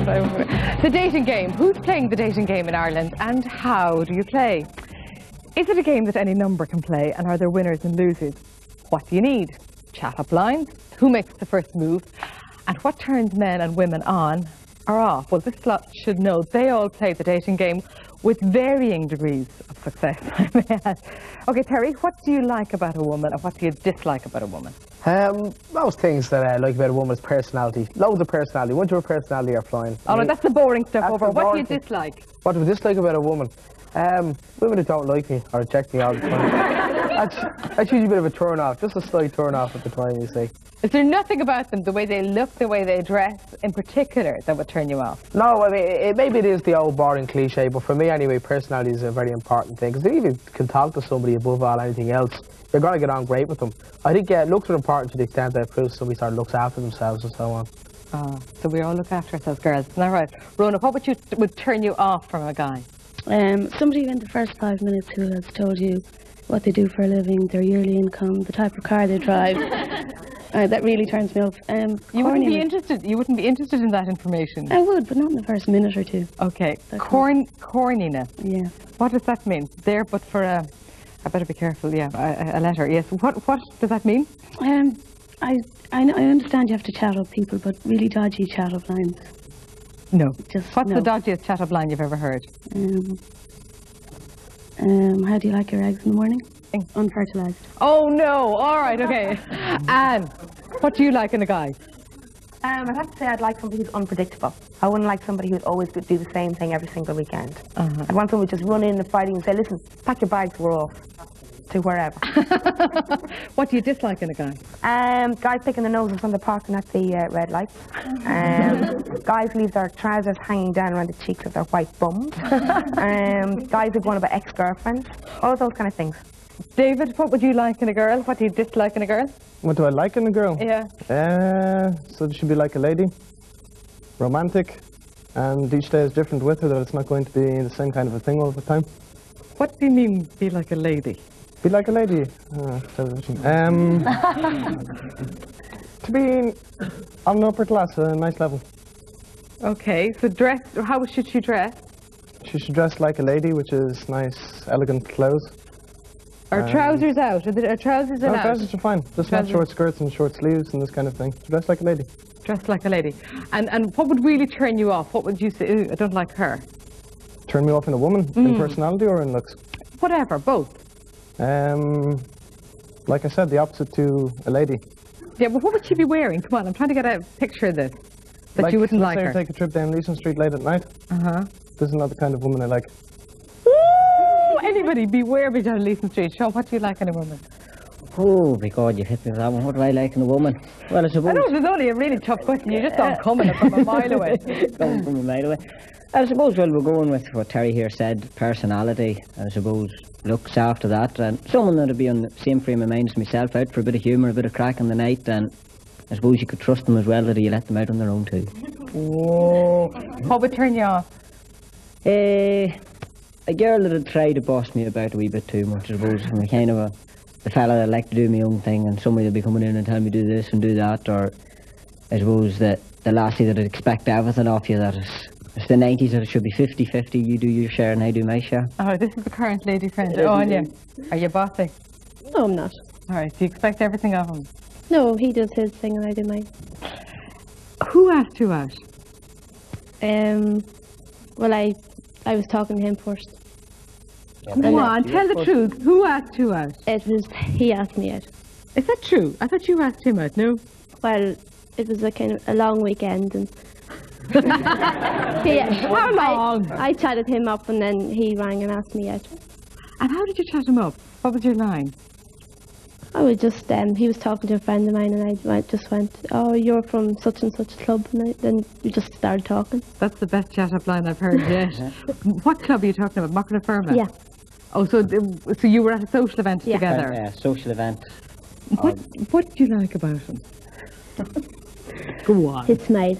The dating game. Who's playing the dating game in Ireland and how do you play? Is it a game that any number can play and are there winners and losers? What do you need? Chat-up lines? Who makes the first move? And what turns men and women on or off? Well, this lot should know they all play the dating game with varying degrees of success, I may add. Okay, Terry, what do you like about a woman and what do you dislike about a woman? Most things that I like about a woman is personality. Loads of personality. Once you're a personality, you're flying. Oh, no, that's the boring stuff over. What do you dislike? What do I dislike about a woman? Women who don't like me or reject me all the time. That's usually a bit of a turn off, just a slight turn off at the time, you see. Is there nothing about them, the way they look, the way they dress in particular, that would turn you off? No, I mean, maybe it is the old boring cliche, but for me anyway, personality is a very important thing. Because if you can talk to somebody above all anything else, you're going to get on great with them. I think looks are important to the extent that it proves somebody sort of looks after themselves and so on. Oh, so we all look after ourselves, girls, isn't that right? Rona, what would turn you off from a guy? Somebody in the first 5 minutes who has told you what they do for a living, their yearly income, the type of car they drive. That really turns me off. You wouldn't be interested. You wouldn't be interested in that information. I would, but not in the first minute or two. Okay. Corniness. Yeah. What does that mean? There, but for a. I better be careful. Yeah, a letter. Yes. What does that mean? I understand you have to chat up people, but really dodgy chat up lines. No. What's no. the dodgiest chat up line you've ever heard? How do you like your eggs in the morning? Unfertilized. Oh no! All right, okay. Anne, what do you like in a guy? I'd have to say I'd like somebody who's unpredictable. I wouldn't like somebody who'd always do the same thing every single weekend. I'd want someone who'd just run in the Friday and say, listen, pack your bags, we're off. To wherever. What do you dislike in a guy? Guys picking their noses when they're parking at the red lights. Guys leave their trousers hanging down around the cheeks of their white bums. Guys who go on about ex-girlfriends. All those kind of things. David, what would you like in a girl? What do you dislike in a girl? What do I like in a girl? Yeah. So she should be like a lady, romantic, and each day is different with her, that it's not going to be the same kind of a thing all the time. What do you mean, be like a lady? Be like a lady. To be on an upper class, a nice level. Okay, so dress, how should she dress? She should dress like a lady, which is nice, elegant clothes. Are trousers out? Are trousers allowed? No, trousers are fine. Just not short skirts and short sleeves and this kind of thing. So dress like a lady. Dress like a lady. And what would really turn you off? What would you say, ooh, I don't like her? Turn me off in a woman? In personality or in looks? Whatever, both. Like I said, the opposite to a lady. Yeah, but what would she be wearing? Come on, I'm trying to get a picture of this. That like, you wouldn't like her. Take a trip down Leeson Street late at night. This is not the kind of woman I like. Ooh, anybody, beware me down Leeson Street. Sean, what do you like in a woman? Oh, my God, you hit me with that one. What do I like in a woman? Well, I suppose... I know, there's only a really tough question. You just saw it coming from a mile away. Coming from a mile away. I suppose, well, we're going with what Terry here said, personality, I suppose, looks after that, and someone that'll be on the same frame of mind as myself, out for a bit of humour, a bit of crack in the night, and I suppose you could trust them as well, that you let them out on their own too. Whoa. What would turn you off? A girl that'd try to boss me about a wee bit too much, I suppose. I'm kind of the fella that like to do my own thing, and somebody will be coming in and tell me do this and do that, or I suppose the lassie that'd expect everything off you, that it's the 90s, that it should be 50-50, you do your share and I do my share. Oh, this is the current lady friend. Oh, Anya, are you bossy? No, I'm not. All right, do you expect everything of him? No, he does his thing and I do mine. Who asked you out? Well, I was talking to him first. Come on, tell the truth. Who asked you out? He asked me out. Is that true? I thought you asked him out, no? Well, it was a kind of a long weekend and... How long? I chatted him up and then he rang and asked me out. And how did you chat him up? What was your line? I was just, he was talking to a friend of mine and I just went, oh, you're from such and such club, and then we just started talking. That's the best chat-up line I've heard yet. What club are you talking about? Muckle Ferma? Yeah. Oh, so you were at a social event together? Yeah, social event. What do you like about him? Go on. His smile.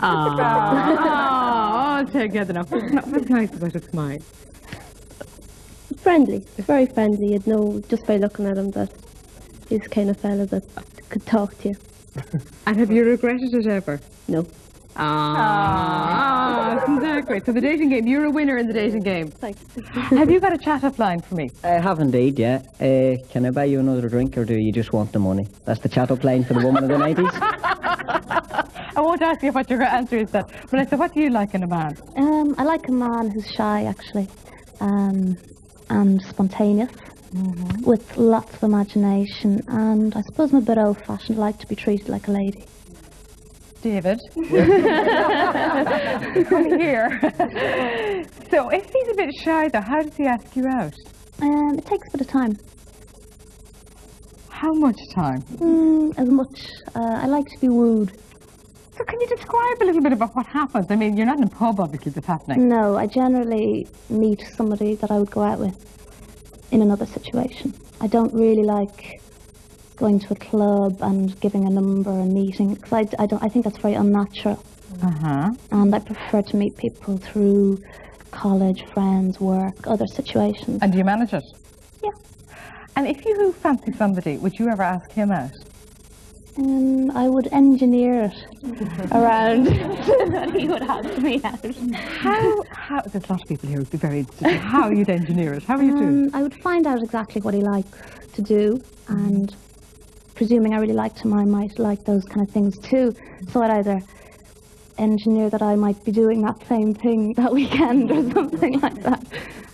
All together now. What's nice about his smile? Friendly. Very friendly. You'd know just by looking at him that he's the kind of fella that could talk to you. And have you regretted it ever? No. Exactly. So the dating game, you're a winner in the dating game. Thanks. Have you got a chat-up line for me? I have indeed, yeah. Can I buy you another drink or do you just want the money? That's the chat-up line for the woman of the 90s. I won't ask you what your answer is then. Melissa, what do you like in a man? I like a man who's shy, actually, and spontaneous, with lots of imagination, and I suppose I'm a bit old-fashioned, like to be treated like a lady. David. Come here. So if he's a bit shy though, how does he ask you out? It takes a bit of time. How much time? As much. I like to be wooed. So can you describe a little bit about what happens? I mean, you're not in a pub, obviously, that's happening. No, I generally meet somebody that I would go out with in another situation. I don't really like going to a club and giving a number and meeting, because I think that's very unnatural. And I prefer to meet people through college, friends, work, other situations. And do you manage it? Yeah. And if you fancy somebody, would you ever ask him out? I would engineer it around so that he would ask me out. How there's a lot of people here who'd be very interested in how you'd engineer it. How would you do? I would find out exactly what he likes to do, and presuming I really liked him, I might like those kind of things too. So I'd either engineer that I might be doing that same thing that weekend or something like that.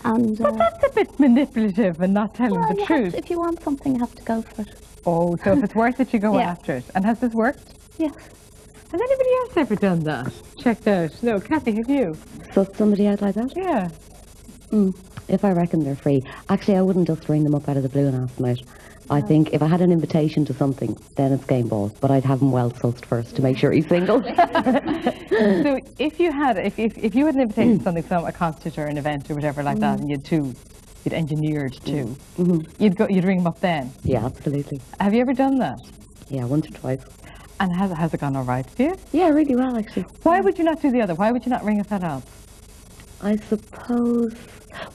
And, but that's a bit manipulative and not telling the truth. If you want something, you have to go for it. Oh, so if it's worth it, you go after it. And has this worked? Yes. Has anybody else ever done that? Checked out? No, Kathy, have you? Suss somebody out like that? Yeah. If I reckon they're free. Actually, I wouldn't just ring them up out of the blue and ask them out. I think if I had an invitation to something, then it's game balls. But I'd have him well sussed first to make sure he's single. So if you had an invitation to something, a concert or an event or whatever like that, and you'd engineered two, you'd ring him up then? Yeah, absolutely. Have you ever done that? Yeah, once or twice. And has it gone all right for you? Yeah, really well, actually. Why would you not do the other? Why would you not ring a fella up? I suppose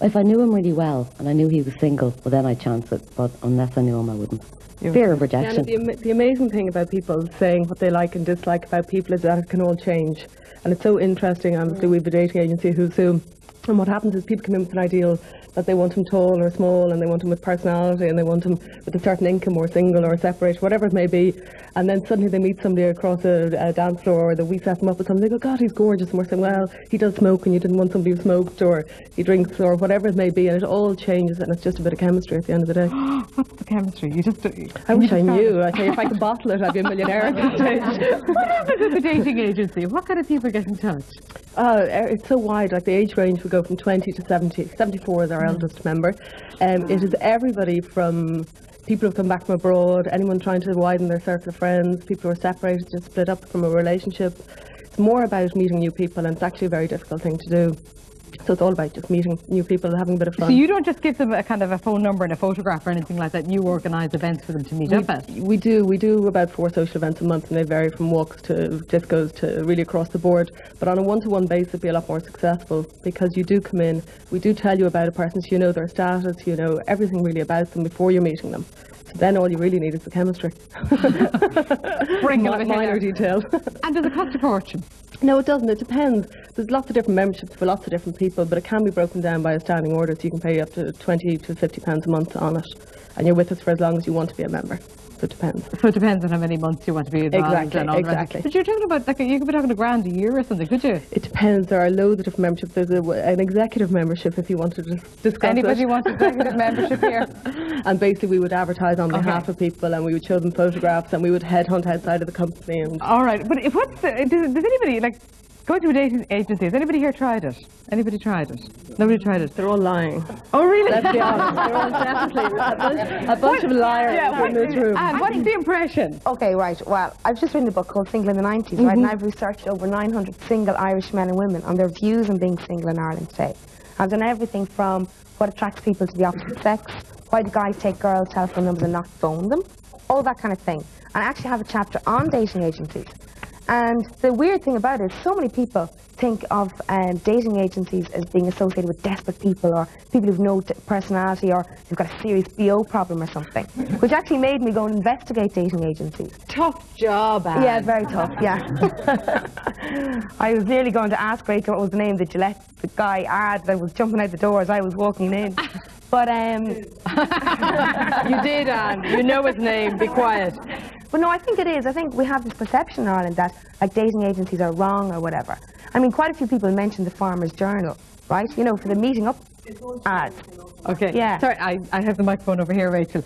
if I knew him really well and I knew he was single, well then I'd chance it. But unless I knew him, I wouldn't. Fear of rejection. Yeah, the amazing thing about people saying what they like and dislike about people is that it can all change. And it's so interesting. Obviously, we have a dating agency, Who's Who. And what happens is people come in with an ideal that they want him tall or small, and they want him with personality, and they want him with a certain income or single or separate, whatever it may be. And then suddenly they meet somebody across a dance floor, or that we set them up with something, they go, God, he's gorgeous. And we're saying, well, he does smoke and you didn't want somebody who smoked, or he drinks, or whatever it may be. And it all changes, and it's just a bit of chemistry at the end of the day. What's the chemistry? I wish I knew. I tell you, if I could bottle it, I'd be a millionaire at this stage. What happens with the dating agency? What kind of people get in touch? It's so wide. Like the age range would go from 20 to 70. 74 is our eldest member. It is everybody from people who've come back from abroad, anyone trying to widen their circle of friends, people who are separated, just split up from a relationship. It's more about meeting new people, and it's actually a very difficult thing to do. So it's all about just meeting new people and having a bit of fun. So you don't just give them a kind of a phone number and a photograph or anything like that. You organise events for them to meet up at. We do about 4 social events a month, and they vary from walks to discos to really across the board. But on a one-to-one basis, it'd be a lot more successful, because you do come in, we do tell you about a person, so you know their status, you know everything really about them before you're meeting them. So then all you really need is the chemistry. Minor details. And does it cost a fortune? No, it doesn't. It depends. There's lots of different memberships for lots of different people, but it can be broken down by a standing order, so you can pay up to £20 to £50 a month on it, and you're with us for as long as you want to be a member. So it depends. So it depends on how many months you want to be involved. Exactly. But you're talking about, you could be talking £1,000 a year or something, could you? It depends. There are loads of different memberships. There's an executive membership, if you wanted to discuss Anybody wants executive membership here? And basically we would advertise on behalf of people, and we would show them photographs, and we would headhunt outside of the company. And all right, but does anybody, going to a dating agency, has anybody here tried it? Anybody tried it? Nobody tried it? They're all lying. Oh, really? Let's be honest. They're all definitely a bunch of liars in this room. And what's the impression? Okay, right. Well, I've just written a book called Single in the 90s, right? And I've researched over 900 single Irish men and women on their views on being single in Ireland today. I've done everything from what attracts people to the opposite sex, why do guys take girls' telephone numbers and not phone them, all that kind of thing. And I actually have a chapter on dating agencies. And the weird thing about it is so many people think of dating agencies as being associated with desperate people or people who've no personality or who've got a serious BO problem or something, which actually made me go and investigate dating agencies. Tough job, Anne. Yeah, very tough, yeah. I was nearly going to ask Rachel what was the name of the Gillette, the guy ad that was jumping out the door as I was walking in. But You did, Anne. You know his name. Be quiet. But no, I think it is. I think we have this perception in Ireland that like dating agencies are wrong or whatever. I mean, quite a few people mentioned the Farmer's Journal, right? You know, for the meeting up ads. Okay. Yeah. Sorry, I have the microphone over here, Rachel.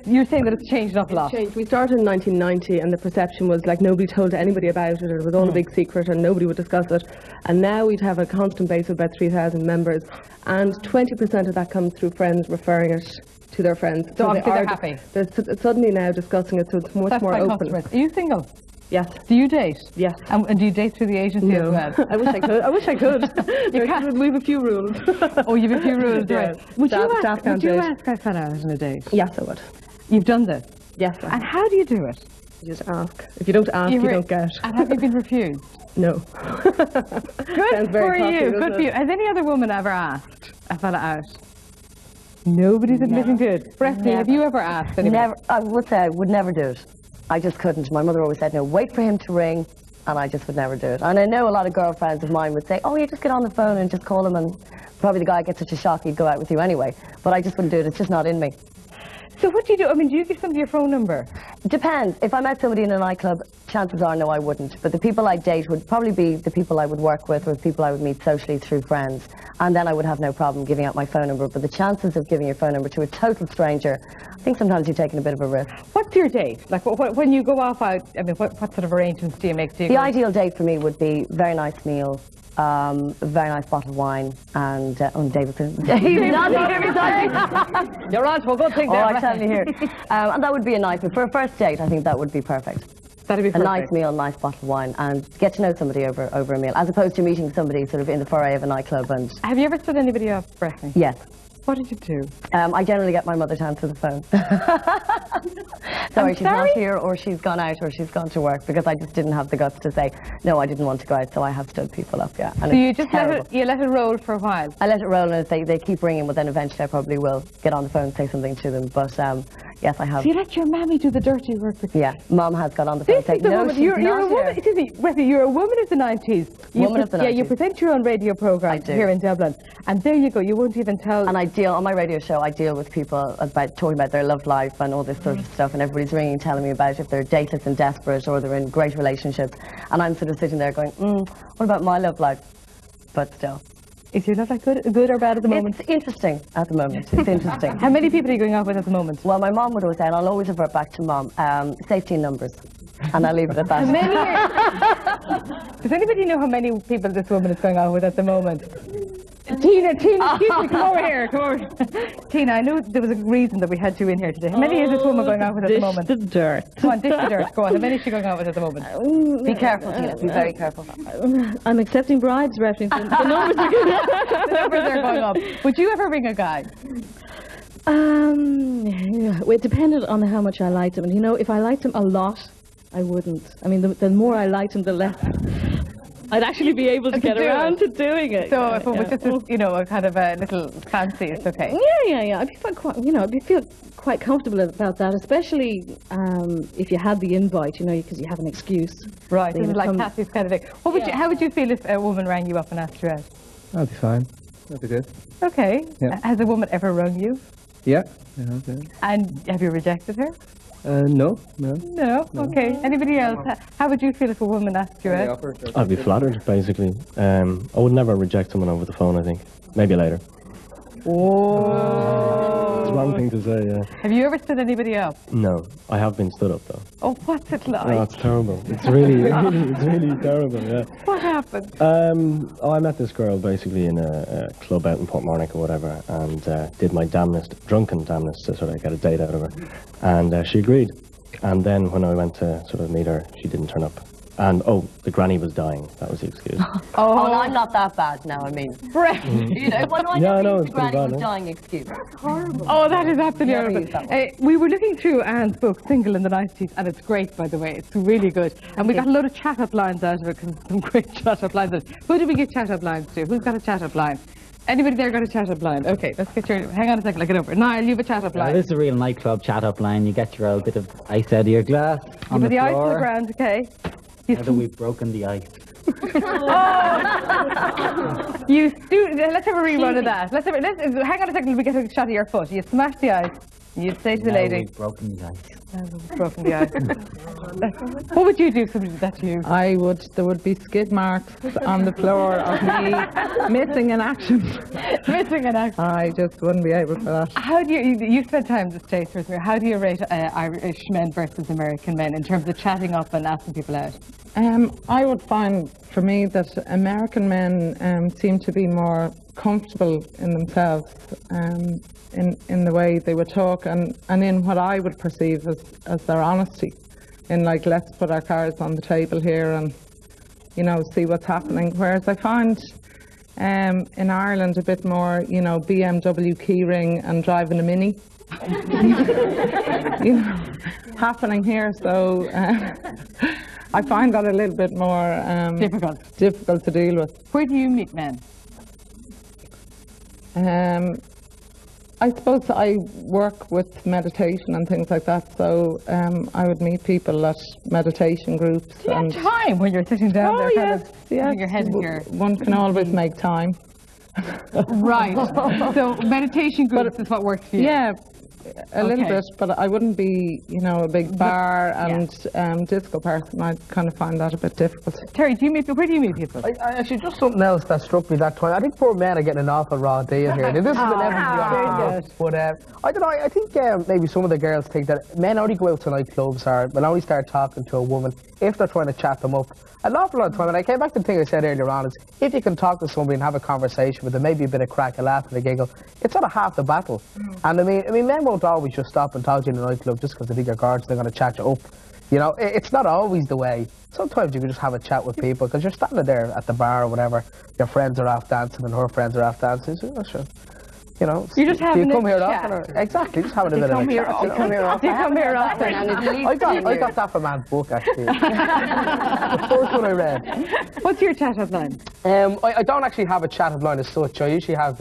You're saying that it's changed an awful lot. Changed. We started in 1990 and the perception was like nobody told anybody about it, or it was all a big secret and nobody would discuss it. And now we'd have a constant base of about 3,000 members, and 20% of that comes through friends referring it to their friends. So obviously they're happy. They're suddenly now discussing it, so it's much That's more by open. customers. Are you single? Yes. Do you date? Yes. And do you date through the agency as well? I wish I could. I wish I could. We have a few rules. Oh, you have a few rules, Yeah. right? Would Staff you can't ask a fella out on a date? Yes, I would. You've done this? Yes, I And how do you do it? You just ask. If you don't ask, you don't get. And have you been refused? No. Good Sounds very for cocky, you. doesn't Good for it? you. Has any other woman ever asked a fella out? Nobody's admitting to it. Bresley, have you ever asked anybody? Never. I would say I would never do it. I just couldn't. My mother always said, no, wait for him to ring, and I just would never do it. And I know a lot of girlfriends of mine would say, oh, you just get on the phone and just call him, and probably the guy gets such a shock he'd go out with you anyway. But I just wouldn't do it. It's just not in me. So what do you do? I mean, do you give somebody your phone number? Depends. If I met somebody in a nightclub, chances are no, I wouldn't. But the people I date would probably be the people I would work with or the people I would meet socially through friends. And then I would have no problem giving out my phone number. But the chances of giving your phone number to a total stranger, I think sometimes you're taking a bit of a risk. What's your date? Like, when you go off out, I mean, what sort of arrangements do you make? The ideal date for me would be very nice meal, a very nice bottle of wine, and Davidson. He's nodding every time. You're on to a good thing there. I tell you here. And that would be a nice one. For a first date, I think that would be perfect. That'd be a perfect. nice meal, nice bottle of wine, and get to know somebody over a meal, as opposed to meeting somebody sort of in the foray of a nightclub. And have you ever stood anybody up, Bresley? Yes. What did you do? I generally get my mother to answer the phone. Sorry, she's not here, or she's gone out, or she's gone to work, because I just didn't have the guts to say, no, I didn't want to go out, so I have stood people up, yeah. And so you just let it roll for a while? I let it roll, and if they keep ringing, well, then eventually I probably will get on the phone and say something to them, but yes, I have. So you let your mammy do the dirty work? Yeah, Mum has got on the phone and say, no, she's you're not a woman. here. Excuse me, Wesley, you're a woman of the 90s. Woman of the 90s. Yeah, you present your own radio programme here in Dublin, and there you go, you won't even tell. And I deal, on my radio show, I deal with people about talking about their love life and all this sort of stuff, and everybody's ringing telling me about if they're dateless and desperate or they're in great relationships, and I'm sort of sitting there going, what about my love life? But still. Is your love life good or bad at the moment? It's interesting at the moment. It's interesting. How many people are you going out with at the moment? Well, my mom would always say, and I'll always revert back to Mom, safety in numbers. And I'll leave it at that. Does anybody know how many people this woman is going out with at the moment? Tina, excuse me, come over here, come over. Tina, I know there was a reason that we had you in here today. How many is this woman going out with at the moment? Dish the dirt. Come on, dish the dirt. Go on, how many is she going out with at the moment? Be careful, Tina, be very careful. I'm accepting bribes, reference. The numbers are good. The numbers are going up. Would you ever ring a guy? It depended on how much I liked him. And you know, if I liked him a lot, I wouldn't. I mean, the more I liked him, the less I'd actually be able to get around to doing it. So if it was just, a kind of a little fancy, it's okay. Yeah. I'd feel quite comfortable about that, especially if you had the invite, because you have an excuse. Right, this is like Cassie's kind of thing. How would you feel if a woman rang you up and asked you out? That'd be fine. That'd be good. Okay. Yeah. Has a woman ever rung you? Yeah. And have you rejected her? No. No? Okay. Anybody else? How would you feel if a woman asked you out? I'd be flattered, basically. I would never reject someone over the phone, I think. Maybe later. Oh. It's the wrong thing to say, yeah. Have you ever stood anybody up? No. I have been stood up, though. Oh, what's it like? Oh, it's terrible. It's really terrible, yeah. What happened? I met this girl, basically, in a club out in Portmarnock or whatever, and did my drunken damnedest to sort of get a date out of her. And she agreed. And then when I went to sort of meet her, she didn't turn up. And, oh, the granny was dying. That was the excuse. Oh, well, I'm not that bad now, I mean. You know, well, no, I Yeah, I know, never used it's the granny pretty bad, was eh? dying excuse. That's horrible. Oh, that is absolutely Never used that horrible. We were looking through Anne's book, Single in the 90s, and it's great, by the way. It's really good. And we got a load of chat-up lines out of it, some great chat-up lines out of it. Who did we give chat-up lines to? Who's got a chat-up line? Anybody there got a chat-up line? Okay, let's get your... Hang on a second, I'll get over. Niall, you have a chat-up line. This is a real nightclub chat-up line. You get your old bit of ice out of your glass on You put the the ice floor. on the ground, okay? Now that we've broken the ice. Let's have a rerun of that. Hang on a second, we get a shot of your foot. You smash the ice, and you'd say to the Now lady... we've broken the ice. Broken the ice. What would you do if somebody did that to you? There would be skid marks on the floor of me missing in action. Missing in action. I just wouldn't be able for that. How do you spent time in the States, Rosemary. How do you rate Irish men versus American men in terms of chatting up and asking people out? I would find, for me, that American men seem to be more comfortable in themselves, in the way they would talk, and in what I would perceive as their honesty, in like, let's put our cards on the table here and, you know, see what's happening. Whereas I find in Ireland a bit more, you know, BMW keyring and driving a Mini, you know, happening here. So I find that a little bit more difficult to deal with. Where do you meet men? I suppose I work with meditation and things like that, so I would meet people at meditation groups. Do you have time when you're sitting down there, kind of putting your head in your... One can always make time. Right. So meditation groups is what works for you? Yeah, a little bit, but I wouldn't be, you know, a big bar and disco person. I kind of find that a bit difficult. Terry, where do you meet people? I actually, just something else that struck me that time. I think poor men are getting an awful raw deal here. Now, this is an but I don't know. I think maybe some of the girls think that men only go out to nightclubs or will only start talking to a woman if they're trying to chat them up. An awful lot of time, and I came back to the thing I said earlier on, is if you can talk to somebody and have a conversation with them, maybe a bit of crack, a laugh and a giggle, it's sort of half the battle. And I mean, men won't always just stop and talk to you in a nightclub just because they think you're gorgeous, they're going to chat you up. You know, it's not always the way. Sometimes you can just have a chat with people because you're standing there at the bar or whatever, your friends are off dancing and her friends are off dancing, so, sure. You know, you're just having do you come here chat. often? Or, exactly, just having a bit of a chat. Do you come here often? I got that from Anne's book, actually. The first one I read. What's your chat-up line? I don't actually have a chat-up line as such. I usually have,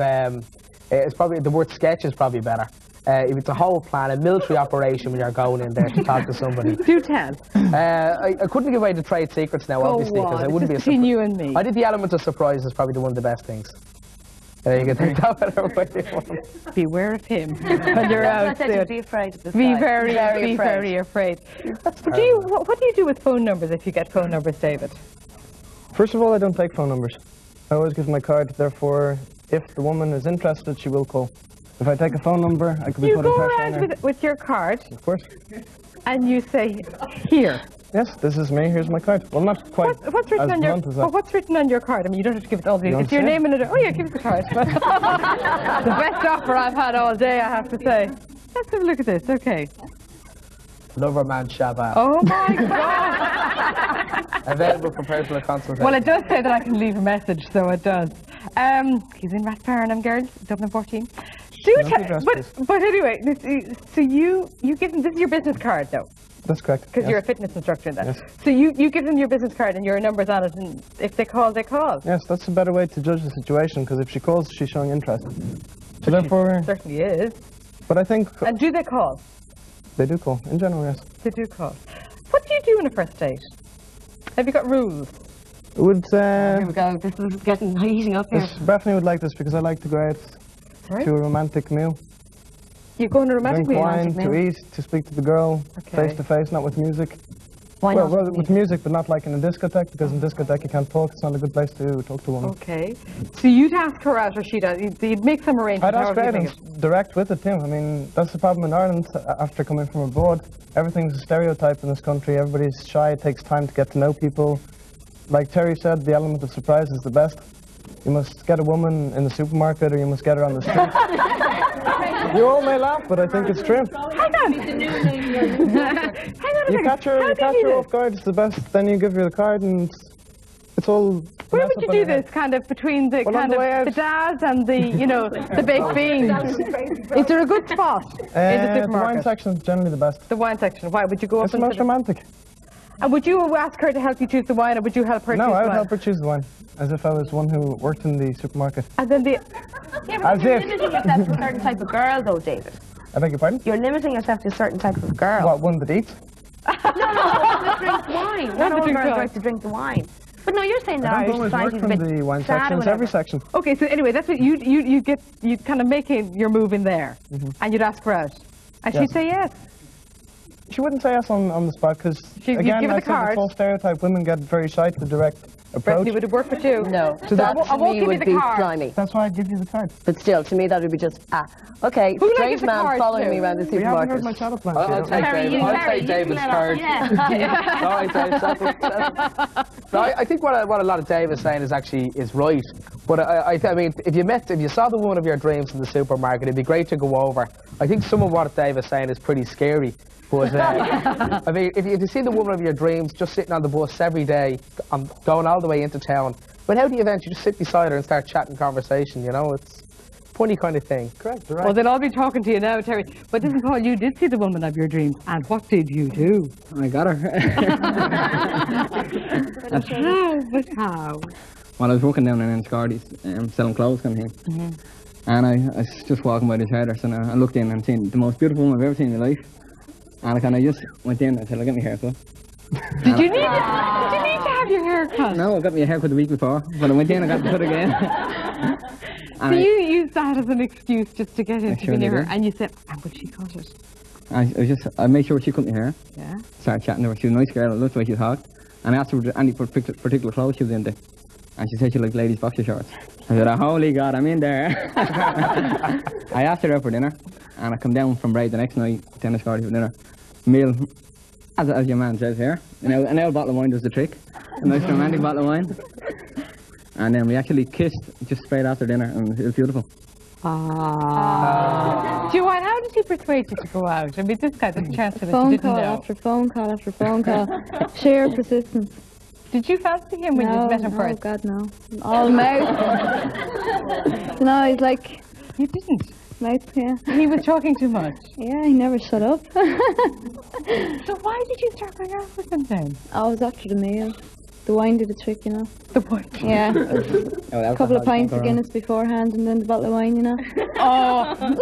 it's probably, the word sketch is probably better. If it's a whole plan, a military operation when you're going in there to talk to somebody. Do tell. I couldn't give away the trade secrets now, obviously, because it wouldn't be a surprise. Between you and me. I think the element of surprise is probably one of the best things. You can take that whatever way you want. Beware of him when you're out there. Be afraid of this Be guy. very afraid. What do you do with phone numbers if you get phone numbers, David? First of all, I don't take phone numbers. I always give my card, therefore, if the woman is interested, she will call. If I take a phone number, I could be putting pressure on her. You go around with your card. Of course. And you say, here. Yes, this is me, here's my card. Well, not quite what's written as on your blunt as that. what's written on your card? I mean, you don't have to give it all the details. It's your name and oh yeah, give us the card. The best offer I've had all day, I have to say. Let's have a look at this, okay. Loverman Shabbat. Oh my God! Available for personal consultation. Well, it does say that I can leave a message, so it does. He's in Rathfarnham, girls, Dublin 14. But anyway, so you give them, this is your business card though? That's correct. Because you're a fitness instructor in that. Yes. So you give them your business card and your number's on it, and if they call, they call. Yes, that's a better way to judge the situation, because if she calls, she's showing interest. So therefore... She certainly is. But I think... And do they call? They do call, in general, yes. They do call. What do you do in a first date? Have you got rules? Would, here we go, this is heating up here. Bethany would like this, because I like to go out to a romantic meal. You go on a romantic meal? Drink wine, to eat, to speak to the girl, face to face, not with music. Why not? Well, with music, but not like in a discotheque, because in a discotheque you can't talk. It's not a good place to talk to a woman. Okay. So you'd ask her out, or you'd make some arrangements? I'd ask her out and direct with it too. I mean, that's the problem in Ireland after coming from abroad. Everything's a stereotype in this country. Everybody's shy. It takes time to get to know people. Like Terry said, the element of surprise is the best. You must get a woman in the supermarket, or you must get her on the street. You all may laugh, but I think it's true. Hang on. Hang on a You second. catch her off guard, it's the best. Then you give her the card, and it's all. Where would you do this? Kind of between the Well, on the way out. the Daz and the the baked beans. Is there a good spot in the The supermarket? wine section is generally the best. The wine section. Why would you go up It's the into most romantic. And would you ask her to help you choose the wine, or would you help her No, choose the I would wine? help her choose the wine, as if I was one who worked in the supermarket. And then the Yeah, but As you're if. limiting yourself to a certain type of girl, though, David. I beg your pardon? You're limiting yourself to a certain type of girl. What, one that eats? That drinks wine. Not all drink girls wine. like to drink the wine. But no, you're saying that I Irish don't always society work is a from bit the wine sad or section, it's whatever. every section. okay, so anyway, that's what you kind of making your move in there, and you'd ask her out, and she'd Yes. say yes. She wouldn't say yes on the spot, because, You'd again, give her I the think card. it's all stereotype. Women get very shy to direct approach. Bethany, would it work with you? No, So that I to won't me give you would the be card. slimy. That's why I give you the card. But still, to me that would be just, okay, Who strange likes the man card following too? me around the We haven't heard supermarket. my chat plan. I'll take David's card. Sorry, Dave, settle. No, I think what a lot of Dave is saying is right. But I mean, if you saw the woman of your dreams in the supermarket, it'd be great to go over. I think some of what Dave is saying is pretty scary. But I mean, if you see the woman of your dreams just sitting on the bus every day, going all the way into town, but how do you eventually just sit beside her and start chatting conversation? You know, it's a funny kind of thing. Correct. Right. Well, they'll all be talking to you now, Terry. But listen, Paul, you did see the woman of your dreams, and what did you do? I got her. But how? Well, I was working down in Enniscorthy's, selling clothes kind of thing. And I was just walking by the traders, and I looked in and seen the most beautiful woman I've ever seen in my life. And I kind of just went in and said, "I'll get my hair cut." Did you need to have your hair cut? No, I got my hair cut the week before, but I went in and got it cut again. So you used that as an excuse just to get into surely near her, did. and you said, "And would she cut it?" I made sure she cut my hair. Yeah. Started chatting to her. She was a nice girl. I loved the way she talked. And I asked her any particular clothes she was into. And she said she liked ladies' boxer shorts. I said, "Oh, holy God, I'm in there." I asked her out for dinner. And I come down from Braid the next night to Enniscorthy for dinner. Meal, as your man says here. An old bottle of wine does the trick. A nice romantic bottle of wine. And then we actually kissed just straight after dinner. And it was beautiful. Joanne, how did he persuade you to go out? I mean, this guy, this chancellor that you Phone didn't call know. after phone call after phone call. Sheer persistence. Did you fancy him when you met him first? Oh God, no. All mouth. No, he's like You didn't. mouth. Yeah, He was talking too much. yeah. He never shut up. So why did you start going out with him then? I was after the meal. The wine did the trick, you know. The point. Yeah, a couple of pints of Guinness beforehand, and then the bottle of wine, you know. Oh, and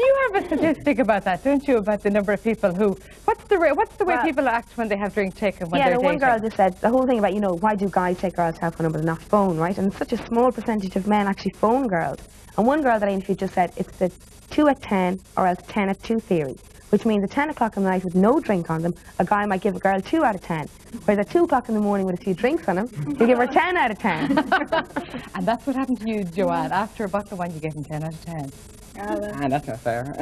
you have a statistic about that, don't you? About the number of people who. What's the way people act when they have drink taken when Yeah, they're the one dating? girl just said the whole thing about, why do guys take girls' telephone number and not phone, right? And such a small percentage of men actually phone girls. And one girl that I interviewed just said it's the 2 at 10 or else 10 at 2 theory, which means at 10 o'clock in the night with no drink on them, a guy might give a girl 2 out of 10. Whereas at 2 o'clock in the morning with a few drinks on him, he'll give her 10 out of 10. And that's what happened to you, Joanne. After a bottle of wine, you get him 10 out of 10. That's not fair.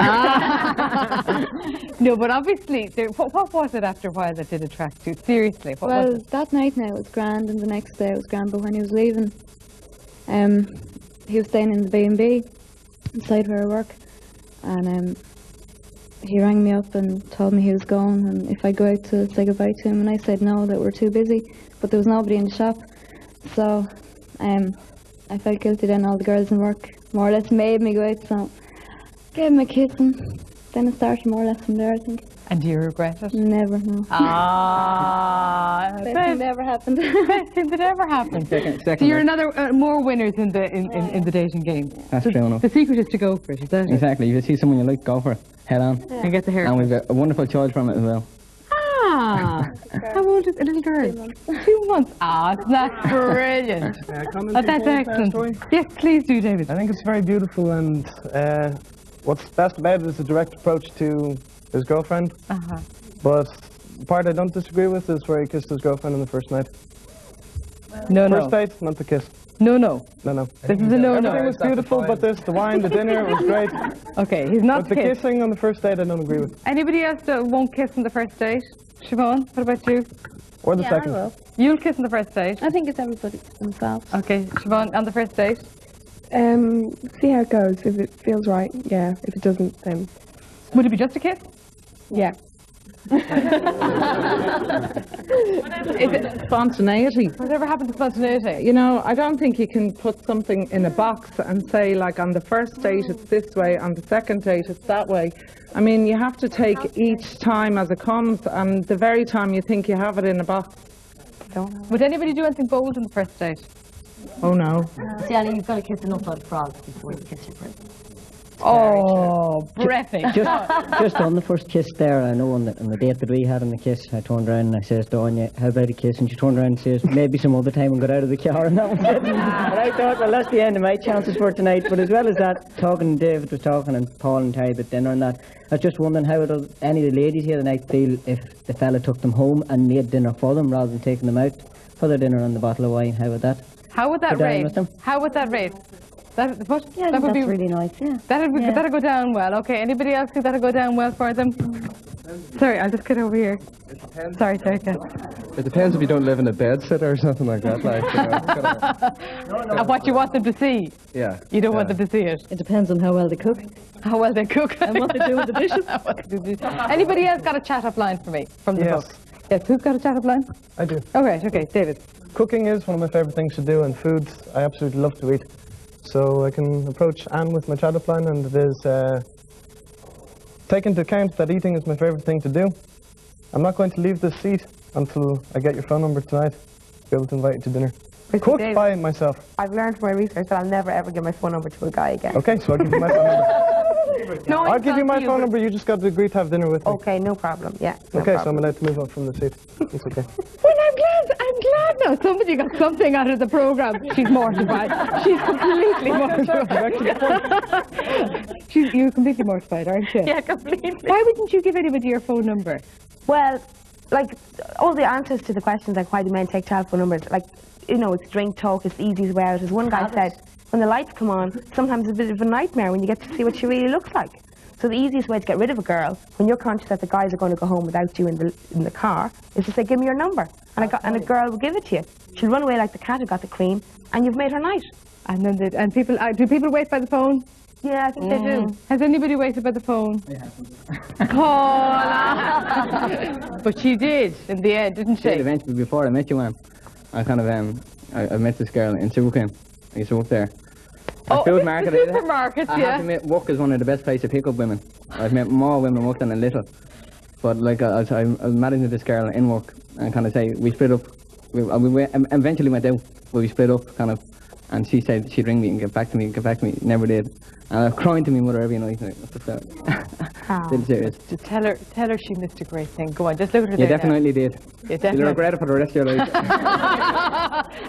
No, but obviously, what was it after a while that did attract you? Seriously, what Well, was it? that night now it was grand, and the next day it was grand. But when he was leaving, he was staying in the B&B inside where I work, and he rang me up and told me he was going, and if I'd go out to say goodbye to him, and I said no, that we're too busy, but there was nobody in the shop, so I felt guilty. Then all the girls in work more or less made me go out, so gave him a kiss, and then it started more or less from there, I think. And do you regret it? Never, no. Ah, Best thing that ever happened. best thing that ever happened. So you're another more winners in the dating game. That's true enough. The secret is to go for it, is that it? Exactly. If you see someone you like, go for it. Head on. And get the hair. And we've got a wonderful child from it as well. Ah, how old is a little girl? 2 months. Ah, that's brilliant. That's excellent. Yes, please do, David. I think it's very beautiful, and what's best about it is the direct approach to his girlfriend. But the part I don't disagree with is where he kissed his girlfriend on the first night. First date, not the kiss. No. This is a no. Everything was beautiful, but the wine, the dinner was great. Okay, he's not But the kissed. kissing on the first date, I don't agree with. Anybody else that won't kiss on the first date? Siobhan, what about you? Or the Yeah, second. I will. You'll kiss on the first date. I think it's everybody themselves. Okay, Siobhan, on the first date? See how it goes. If it feels right, yeah. If it doesn't, then Would it be just a kiss? yeah. Spontaneity. Whatever happened to spontaneity? You know, I don't think you can put something in a box and say, like, on the first date it's this way, on the second date it's that way. I mean, you have to take each time as it comes, and the very time you think you have it in a box. Would anybody do anything bold on the first date? Oh no. See, Annie, you've got to kiss enough like frogs before you kiss your prince. Oh, breathy. Just on the first kiss there, I know on the date that we had on the kiss, I turned around and I says to Anya, how about a kiss? And she turned around and says, maybe some other time, and got out of the car, and that was it. And I thought, well, that's the end of my chances for tonight. But as well as that, David was talking, and Paul and Terry at dinner and that, I was just wondering how would any of the ladies here tonight feel if the fella took them home and made dinner for them rather than taking them out for their dinner and the bottle of wine. How would that? How would that rate? How would that rate? That would that's be really nice, yeah. That'd go down well. Okay, anybody else think that'd go down well for them? Sorry, I'll just get over here. Sorry, It depends if you don't live in a bed sitter or something like that. Like, And what you want them to see. Yeah. You don't want them to see it. It depends on how well they cook. How well they cook. And what they do with the dishes. Anybody else got a chat-up line for me from the book? Yes, who's got a chat-up line? I do. All right, okay, David. Cooking is one of my favourite things to do, and foods I absolutely love to eat. So I can approach Anne with my chat-up line, and it is take into account that eating is my favourite thing to do. I'm not going to leave this seat until I get your phone number tonight to be able to invite you to dinner. Cooked by myself. I've learned from my research that I'll never ever give my phone number to a guy again. Okay, so I'll give you my phone number. No, I'll give you my phone number, you just got to agree to have dinner with me. Okay, no problem, yeah. Okay, so I'm allowed to move on from the seat. It's okay. Well, I'm glad now. Somebody got something out of the programme. She's mortified. She's completely mortified. You're completely mortified, aren't you? Yeah, completely. Why wouldn't you give anybody your phone number? Well, like, all the answers to the questions, like why do men take telephone numbers, like, you know, it's drink talk, it's the easiest way out. As one guy said, when the lights come on, sometimes it's a bit of a nightmare when you get to see what she really looks like. So the easiest way to get rid of a girl, when you're conscious that the guys are going to go home without you in the car, is to say, give me your number. And a girl will give it to you. She'll run away like the cat who got the cream, and you've made her night. And then do people wait by the phone? Yeah, I think they do. Has anybody waited by the phone? But she did in the end, didn't she? Eventually, before I met you, I kind of I met this girl in Supercam. I used to work there. Food market. Supermarkets, I have to admit, work is one of the best places to pick up women. I've met more women work than a little. But like I was married to this girl in work, and kind of say we split up. We eventually went out, but we split up kind of. And she said she'd ring me and get back to me. Never did. And I was crying to me mother every night. What the fuck? Still serious. Just tell her she missed a great thing. Go on, just look at her You there definitely now. did. You definitely You'll regret it for the rest of your life.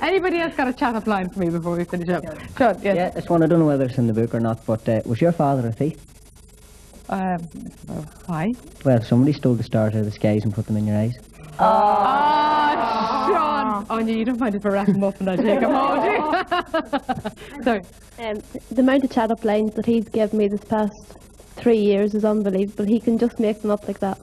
Anybody else got a chat-up line for me before we finish up? Sean, yes. Yeah, this one, I don't know whether it's in the book or not, but was your father a thief? Why? Well, somebody stole the stars out of the skies and put them in your eyes. Oh, Sean! Anya, you don't mind if I wrap him up and I take him home, do you? Sorry. The amount of chat-up lines that he's given me this past 3 years is unbelievable. He can just make them up like that.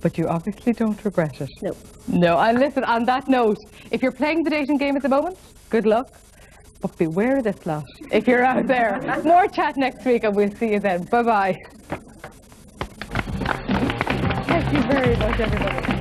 But you obviously don't regret it. No. No, and listen, on that note, if you're playing the dating game at the moment, good luck. But beware of this lot if you're out there. More chat next week and we'll see you then. Bye-bye. Thank you very much, everybody.